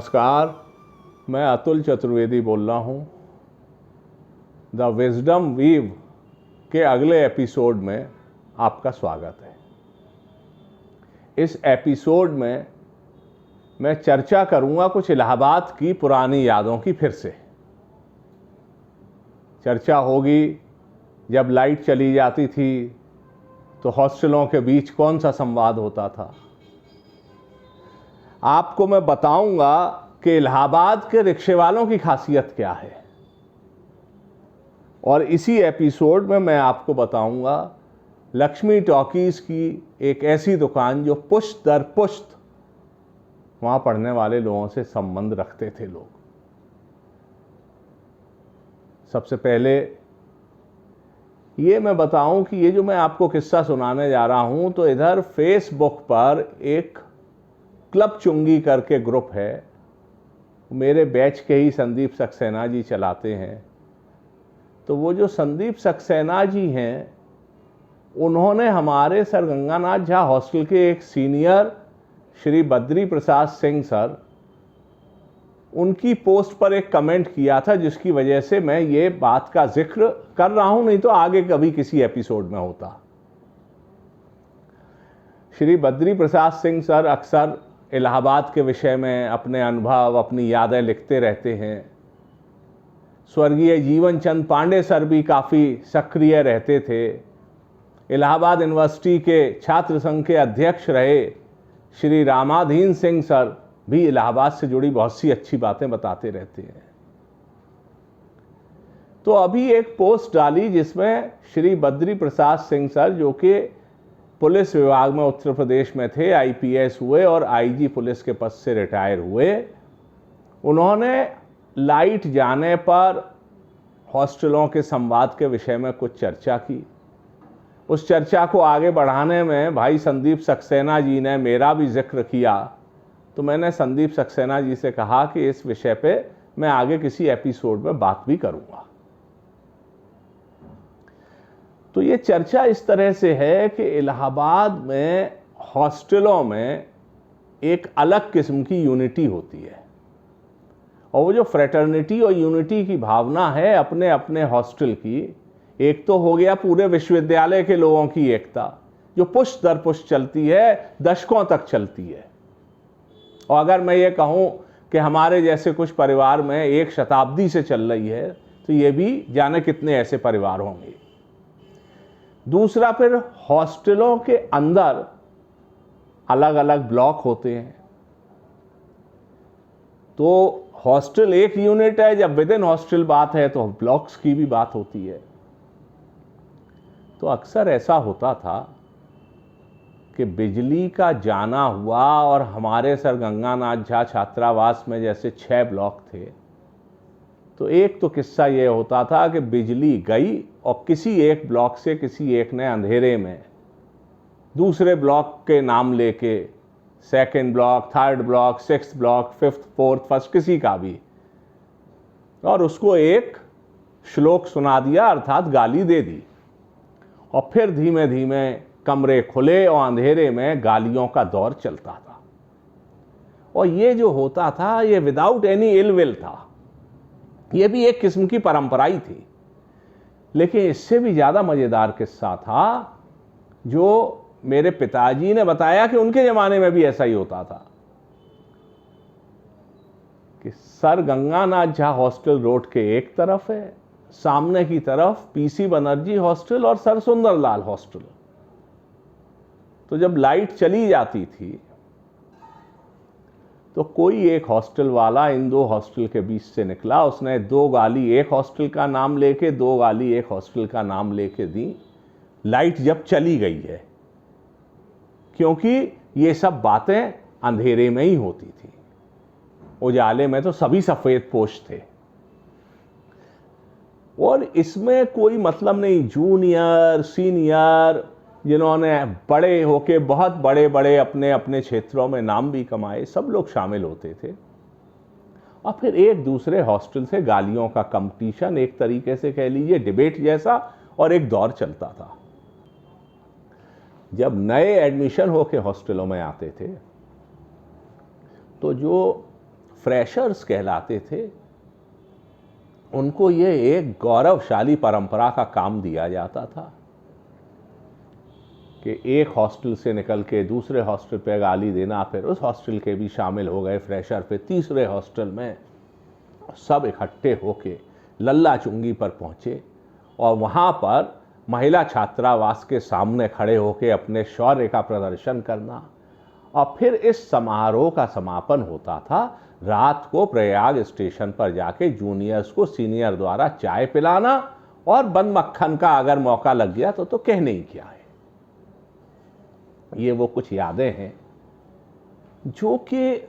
नमस्कार, मैं अतुल चतुर्वेदी बोल रहा हूँ। द विजडम वीव के अगले एपिसोड में आपका स्वागत है। इस एपिसोड में मैं चर्चा करूँगा कुछ इलाहाबाद की पुरानी यादों की। फिर से चर्चा होगी जब लाइट चली जाती थी तो हॉस्टलों के बीच कौन सा संवाद होता था। आपको मैं बताऊंगा कि इलाहाबाद के रिक्शे वालों की खासियत क्या है, और इसी एपिसोड में मैं आपको बताऊंगा लक्ष्मी टॉकीज की एक ऐसी दुकान जो पुश्त दर पुश्त वहां पढ़ने वाले लोगों से संबंध रखते थे लोग। सबसे पहले ये मैं बताऊं कि ये जो मैं आपको किस्सा सुनाने जा रहा हूं, तो इधर फेसबुक पर एक क्लब चुंगी करके ग्रुप है, मेरे बैच के ही संदीप सक्सेना जी चलाते हैं। तो वो जो संदीप सक्सेना जी हैं, उन्होंने हमारे सर गंगानाथ झा हॉस्टल के एक सीनियर श्री बद्री प्रसाद सिंह सर, उनकी पोस्ट पर एक कमेंट किया था, जिसकी वजह से मैं ये बात का जिक्र कर रहा हूं, नहीं तो आगे कभी किसी एपिसोड में होता। श्री बद्री प्रसाद सिंह सर अक्सर इलाहाबाद के विषय में अपने अनुभव, अपनी यादें लिखते रहते हैं। स्वर्गीय जीवन चंद पांडे सर भी काफ़ी सक्रिय रहते थे। इलाहाबाद यूनिवर्सिटी के छात्र संघ के अध्यक्ष रहे श्री रामाधीन सिंह सर भी इलाहाबाद से जुड़ी बहुत सी अच्छी बातें बताते रहते हैं। तो अभी एक पोस्ट डाली जिसमें श्री बद्री प्रसाद सिंह सर, जो कि पुलिस विभाग में उत्तर प्रदेश में थे, आईपीएस हुए और आईजी पुलिस के पद से रिटायर हुए, उन्होंने लाइट जाने पर हॉस्टलों के संवाद के विषय में कुछ चर्चा की। उस चर्चा को आगे बढ़ाने में भाई संदीप सक्सेना जी ने मेरा भी जिक्र किया। तो मैंने संदीप सक्सेना जी से कहा कि इस विषय पे मैं आगे किसी एपिसोड में बात भी करूंगा। तो ये चर्चा इस तरह से है कि इलाहाबाद में हॉस्टलों में एक अलग किस्म की यूनिटी होती है, और वो जो फ्रेटर्निटी और यूनिटी की भावना है अपने अपने हॉस्टल की, एक तो हो गया पूरे विश्वविद्यालय के लोगों की एकता, जो पुष्ट दर पुष्ट चलती है, दशकों तक चलती है। और अगर मैं ये कहूँ कि हमारे जैसे कुछ परिवार में एक शताब्दी से चल रही है, तो ये भी जाने कितने ऐसे परिवार होंगे। दूसरा, फिर हॉस्टलों के अंदर अलग अलग ब्लॉक होते हैं। तो हॉस्टल एक यूनिट है, जब विद इन हॉस्टल बात है तो ब्लॉक्स की भी बात होती है। तो अक्सर ऐसा होता था कि बिजली का जाना हुआ, और हमारे सर गंगानाथ झा छात्रावास में जैसे 6 ब्लॉक थे, तो एक तो किस्सा ये होता था कि बिजली गई और किसी एक ब्लॉक से किसी एक ने अंधेरे में दूसरे ब्लॉक के नाम लेके, second block, third block, sixth block, fifth, fourth, first, किसी का भी, और उसको एक श्लोक सुना दिया, अर्थात गाली दे दी। और फिर धीमे धीमे कमरे खुले और अंधेरे में गालियों का दौर चलता था। और ये जो होता था, ये विदाउट एनी इल विल था, ये भी एक किस्म की परंपरा ही थी। लेकिन इससे भी ज़्यादा मज़ेदार किस्सा था जो मेरे पिताजी ने बताया कि उनके ज़माने में भी ऐसा ही होता था कि sir Ganganath Jha hostel road के एक तरफ है, सामने की तरफ पीसी बनर्जी हॉस्टल और सर सुंदरलाल हॉस्टल। तो जब लाइट चली जाती थी तो कोई एक हॉस्टल वाला इन दो हॉस्टल के बीच से निकला, उसने 2 गाली एक हॉस्टल का नाम लेके, 2 गाली एक हॉस्टल का नाम लेके दी, लाइट जब चली गई है, क्योंकि ये सब बातें अंधेरे में ही होती थी, उजाले में तो सभी सफेद पोश थे। और इसमें कोई मतलब नहीं, जूनियर सीनियर, जिन्होंने बड़े होके बहुत बड़े बड़े अपने अपने क्षेत्रों में नाम भी कमाए, सब लोग शामिल होते थे। और फिर एक दूसरे हॉस्टल से गालियों का कंपटीशन, एक तरीके से कह लीजिए डिबेट जैसा, और एक दौर चलता था। जब नए एडमिशन होके हॉस्टलों में आते थे, तो जो फ्रेशर्स कहलाते थे, उनको ये एक गौरवशाली परंपरा का काम दिया जाता था कि एक हॉस्टल से निकल के दूसरे हॉस्टल पे गाली देना, फिर उस हॉस्टल के भी शामिल हो गए फ्रेशर, फिर तीसरे हॉस्टल में सब इकट्ठे होके लल्ला चुंगी पर पहुंचे और वहाँ पर महिला छात्रावास के सामने खड़े होके अपने शौर्य का प्रदर्शन करना। और फिर इस समारोह का समापन होता था रात को प्रयाग स्टेशन पर जाके जूनियर्स को सीनियर द्वारा चाय पिलाना, और बन मक्खन का अगर मौका लग गया तो कहने ही क्या है। ये वो कुछ यादें हैं जो कि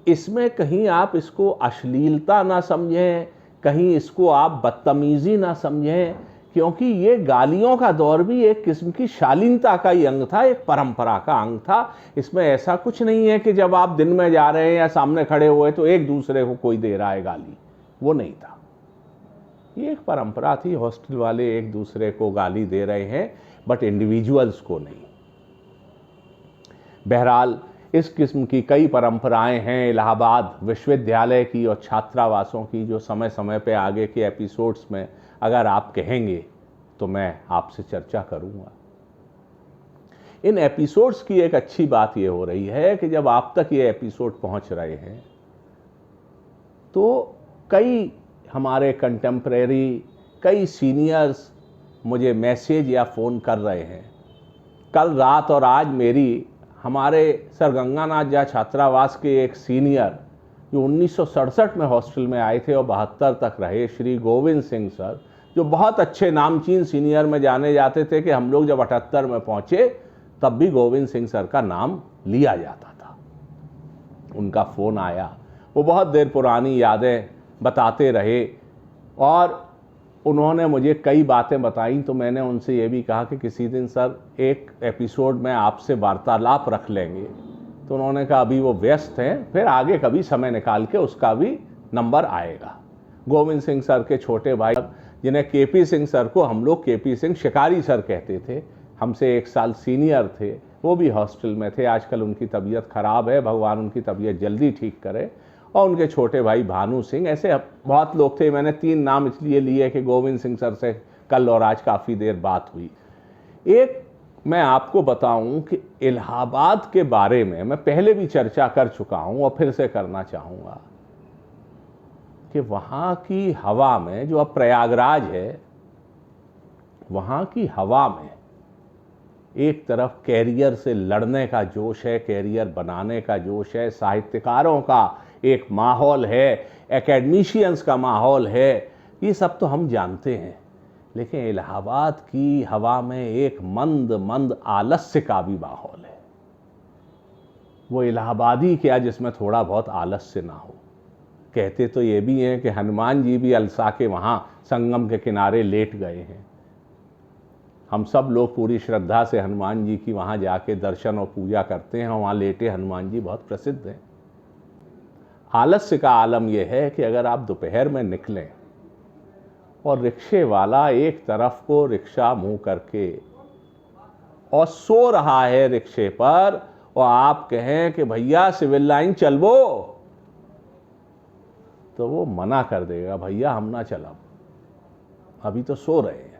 इसमें कहीं आप इसको अश्लीलता ना समझें, कहीं इसको आप बदतमीजी ना समझें, क्योंकि ये गालियों का दौर भी एक किस्म की शालीनता का ही अंग था, एक परंपरा का अंग था। इसमें ऐसा कुछ नहीं है कि जब आप दिन में जा रहे हैं या सामने खड़े हुए तो एक दूसरे को कोई दे रहा है गाली, वो नहीं था। ये एक परंपरा थी, हॉस्टल वाले एक दूसरे को गाली दे रहे हैं बट इंडिविजुअल्स को नहीं। बहरहाल इस किस्म की कई परंपराएं हैं इलाहाबाद विश्वविद्यालय की और छात्रावासों की, जो समय समय पे आगे के एपिसोड्स में अगर आप कहेंगे तो मैं आपसे चर्चा करूंगा। इन एपिसोड्स की एक अच्छी बात ये हो रही है कि जब आप तक ये एपिसोड पहुंच रहे हैं तो कई हमारे कंटेम्प्रेरी, कई सीनियर्स मुझे मैसेज या फ़ोन कर रहे हैं। कल रात और आज मेरी हमारे सर गंगानाथ झा छात्रावास के एक सीनियर जो 1967 में हॉस्टल में आए थे और 72 तक रहे, श्री गोविंद सिंह सर, जो बहुत अच्छे नामचीन सीनियर में जाने जाते थे कि हम लोग जब 78 में पहुंचे तब भी गोविंद सिंह सर का नाम लिया जाता था। उनका फ़ोन आया, वो बहुत देर पुरानी यादें बताते रहे और उन्होंने मुझे कई बातें बताई। तो मैंने उनसे ये भी कहा कि किसी दिन सर एक एपिसोड में आपसे वार्तालाप रख लेंगे। तो उन्होंने कहा अभी वो व्यस्त हैं, फिर आगे कभी समय निकाल के उसका भी नंबर आएगा। गोविंद सिंह सर के छोटे भाई, जिन्हें केपी सिंह सर को हम लोग केपी सिंह शिकारी सर कहते थे, हमसे 1 साल सीनियर थे, वो भी हॉस्टल में थे। आजकल उनकी तबीयत ख़राब है, भगवान उनकी तबीयत जल्दी ठीक करे। और उनके छोटे भाई भानु सिंह, ऐसे बहुत लोग थे। मैंने 3 नाम इसलिए लिए कि गोविंद सिंह सर से कल और आज काफ़ी देर बात हुई। एक मैं आपको बताऊं कि इलाहाबाद के बारे में मैं पहले भी चर्चा कर चुका हूं और फिर से करना चाहूँगा कि वहाँ की हवा में, जो अब प्रयागराज है, वहाँ की हवा में एक तरफ कैरियर से लड़ने का जोश है, कैरियर बनाने का जोश है, साहित्यकारों का एक माहौल है, एकेडमिशियंस का माहौल है, ये सब तो हम जानते हैं। लेकिन इलाहाबाद की हवा में एक मंद मंद आलस्य का भी माहौल है। वो इलाहाबादी क्या जिसमें थोड़ा बहुत आलस्य ना हो। कहते तो ये भी हैं कि हनुमान जी भी अलसा के वहाँ संगम के किनारे लेट गए हैं। हम सब लोग पूरी श्रद्धा से हनुमान जी की वहाँ जाके दर्शन और पूजा करते हैं, वहाँ लेटे हनुमान जी बहुत प्रसिद्ध हैं। आलस्य का आलम यह है कि अगर आप दोपहर में निकलें और रिक्शे वाला एक तरफ को रिक्शा मुंह करके और सो रहा है रिक्शे पर, और आप कहें कि भैया सिविल लाइन चलवो, तो वो मना कर देगा, भैया हम ना चलब, अभी तो सो रहे हैं।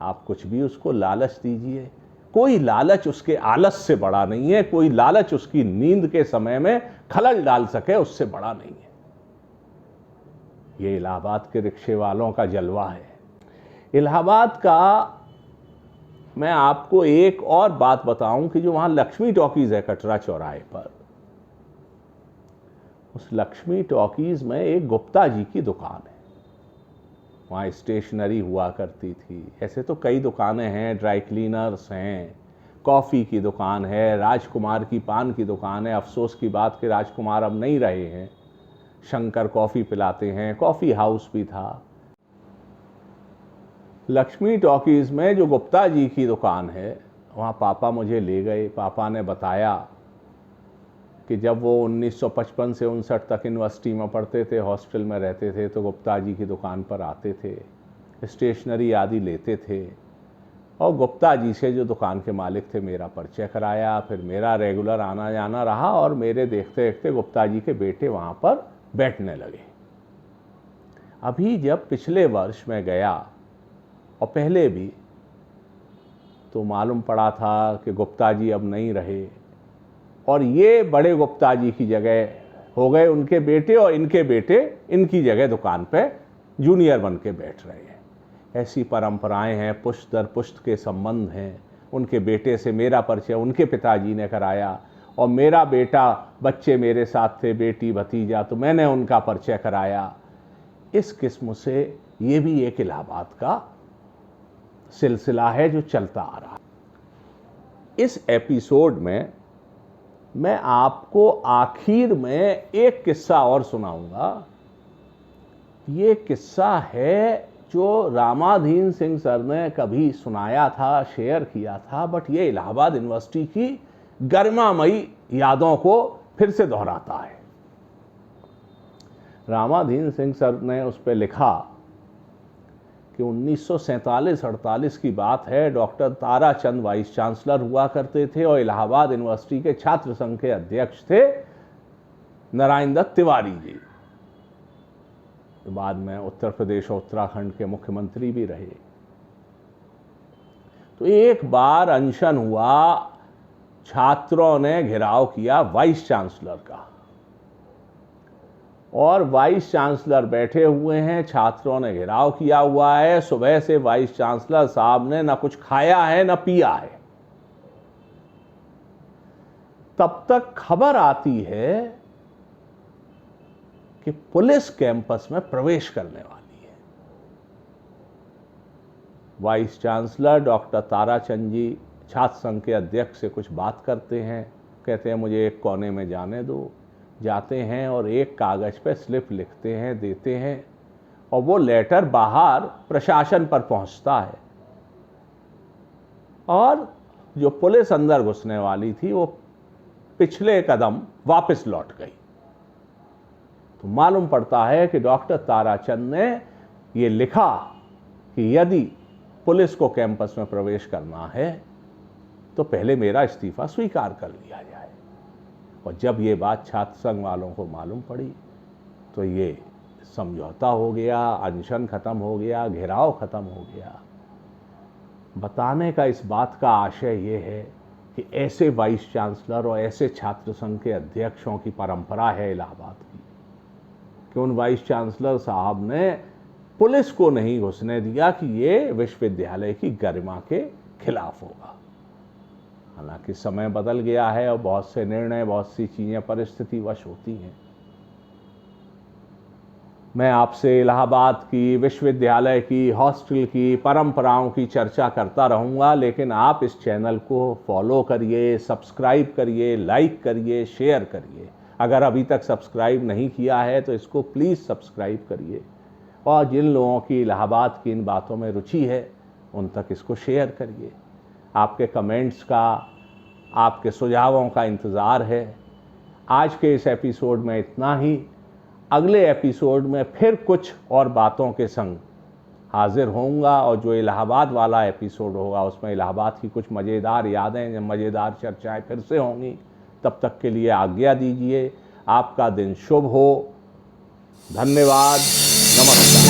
आप कुछ भी उसको लालच दीजिए, कोई लालच उसके आलस से बड़ा नहीं है, कोई लालच उसकी नींद के समय में खलल डाल सके उससे बड़ा नहीं है। ये इलाहाबाद के रिक्शे वालों का जलवा है। इलाहाबाद का मैं आपको एक और बात बताऊं कि जो वहाँ लक्ष्मी टॉकीज़ है कटरा चौराहे पर, उस लक्ष्मी टॉकीज़ में एक गुप्ता जी की दुकान है। वहाँ स्टेशनरी हुआ करती थी। ऐसे तो कई दुकानें हैं, ड्राई क्लीनर्स हैं, कॉफ़ी की दुकान है, राजकुमार की पान की दुकान है। अफसोस की बात कि राजकुमार अब नहीं रहे हैं, शंकर कॉफ़ी पिलाते हैं, कॉफ़ी हाउस भी था। लक्ष्मी टॉकीज़ में जो गुप्ता जी की दुकान है, वहाँ पापा मुझे ले गए। पापा ने बताया कि जब वो 1955 से 59 तक यूनिवर्सिटी में पढ़ते थे, हॉस्टल में रहते थे, तो गुप्ता जी की दुकान पर आते थे, स्टेशनरी आदि लेते थे। और गुप्ता जी से, जो दुकान के मालिक थे, मेरा परिचय कराया। फिर मेरा रेगुलर आना जाना रहा और मेरे देखते देखते गुप्ता जी के बेटे वहाँ पर बैठने लगे। अभी जब पिछले वर्ष मैं गया और पहले भी, तो मालूम पड़ा था कि गुप्ता जी अब नहीं रहे और ये बड़े गुप्ता जी की जगह हो गए उनके बेटे, और इनके बेटे इनकी जगह दुकान पे जूनियर बन के बैठ रहे हैं। ऐसी परंपराएं हैं, पुश्त दर पुश्त के संबंध हैं। उनके बेटे से मेरा परिचय उनके पिताजी ने कराया और मेरा बेटा, बच्चे मेरे साथ थे, बेटी भतीजा, तो मैंने उनका परिचय कराया। इस किस्म से ये भी एक इलाहाबाद का सिलसिला है जो चलता आ रहा है। इस एपिसोड में मैं आपको आखिर में एक किस्सा और सुनाऊंगा। ये किस्सा है जो रामाधीन सिंह सर ने कभी सुनाया था, शेयर किया था, बट ये इलाहाबाद यूनिवर्सिटी की गरिमामयी यादों को फिर से दोहराता है। रामाधीन सिंह सर ने उस पर लिखा कि 1947-48 की बात है। डॉक्टर ताराचंद वाइस चांसलर हुआ करते थे और इलाहाबाद यूनिवर्सिटी के छात्र संघ के अध्यक्ष थे नारायण दत्त तिवारी जी। बाद में उत्तर प्रदेश और उत्तराखंड के मुख्यमंत्री भी रहे। तो एक बार अनशन हुआ, छात्रों ने घेराव किया वाइस चांसलर का, और वाइस चांसलर बैठे हुए हैं, छात्रों ने घेराव किया हुआ है। सुबह से वाइस चांसलर साहब ने न कुछ खाया है न पिया है। तब तक खबर आती है कि पुलिस कैंपस में प्रवेश करने वाली है। वाइस चांसलर डॉक्टर ताराचंद जी छात्र संघ के अध्यक्ष से कुछ बात करते हैं, कहते हैं मुझे एक कोने में जाने दो। जाते हैं और एक कागज पे स्लिप लिखते हैं, देते हैं, और वो लेटर बाहर प्रशासन पर पहुंचता है और जो पुलिस अंदर घुसने वाली थी वो पिछले कदम वापस लौट गई। तो मालूम पड़ता है कि डॉक्टर ताराचंद ने ये लिखा कि यदि पुलिस को कैंपस में प्रवेश करना है तो पहले मेरा इस्तीफा स्वीकार कर लिया जाए। और जब ये बात छात्र संघ वालों को मालूम पड़ी तो ये समझौता हो गया, अनशन खत्म हो गया, घेराव खत्म हो गया। बताने का इस बात का आशय ये है कि ऐसे वाइस चांसलर और ऐसे छात्र संघ के अध्यक्षों की परंपरा है इलाहाबाद की, कि उन वाइस चांसलर साहब ने पुलिस को नहीं घुसने दिया कि ये विश्वविद्यालय की गरिमा के खिलाफ होगा। हालांकि समय बदल गया है और बहुत से निर्णय, बहुत सी चीज़ें परिस्थितिवश होती हैं। मैं आपसे इलाहाबाद की, विश्वविद्यालय की, हॉस्टल की परंपराओं की चर्चा करता रहूँगा, लेकिन आप इस चैनल को फॉलो करिए, सब्सक्राइब करिए, लाइक करिए, शेयर करिए। अगर अभी तक सब्सक्राइब नहीं किया है तो इसको प्लीज़ सब्सक्राइब करिए, और जिन लोगों की इलाहाबाद की इन बातों में रुचि है उन तक इसको शेयर करिए। आपके कमेंट्स का, आपके सुझावों का इंतज़ार है। आज के इस एपिसोड में इतना ही। अगले एपिसोड में फिर कुछ और बातों के संग हाजिर होऊंगा, और जो इलाहाबाद वाला एपिसोड होगा उसमें इलाहाबाद की कुछ मज़ेदार यादें, मज़ेदार चर्चाएं फिर से होंगी। तब तक के लिए आज्ञा दीजिए। आपका दिन शुभ हो। धन्यवाद। नमस्कार।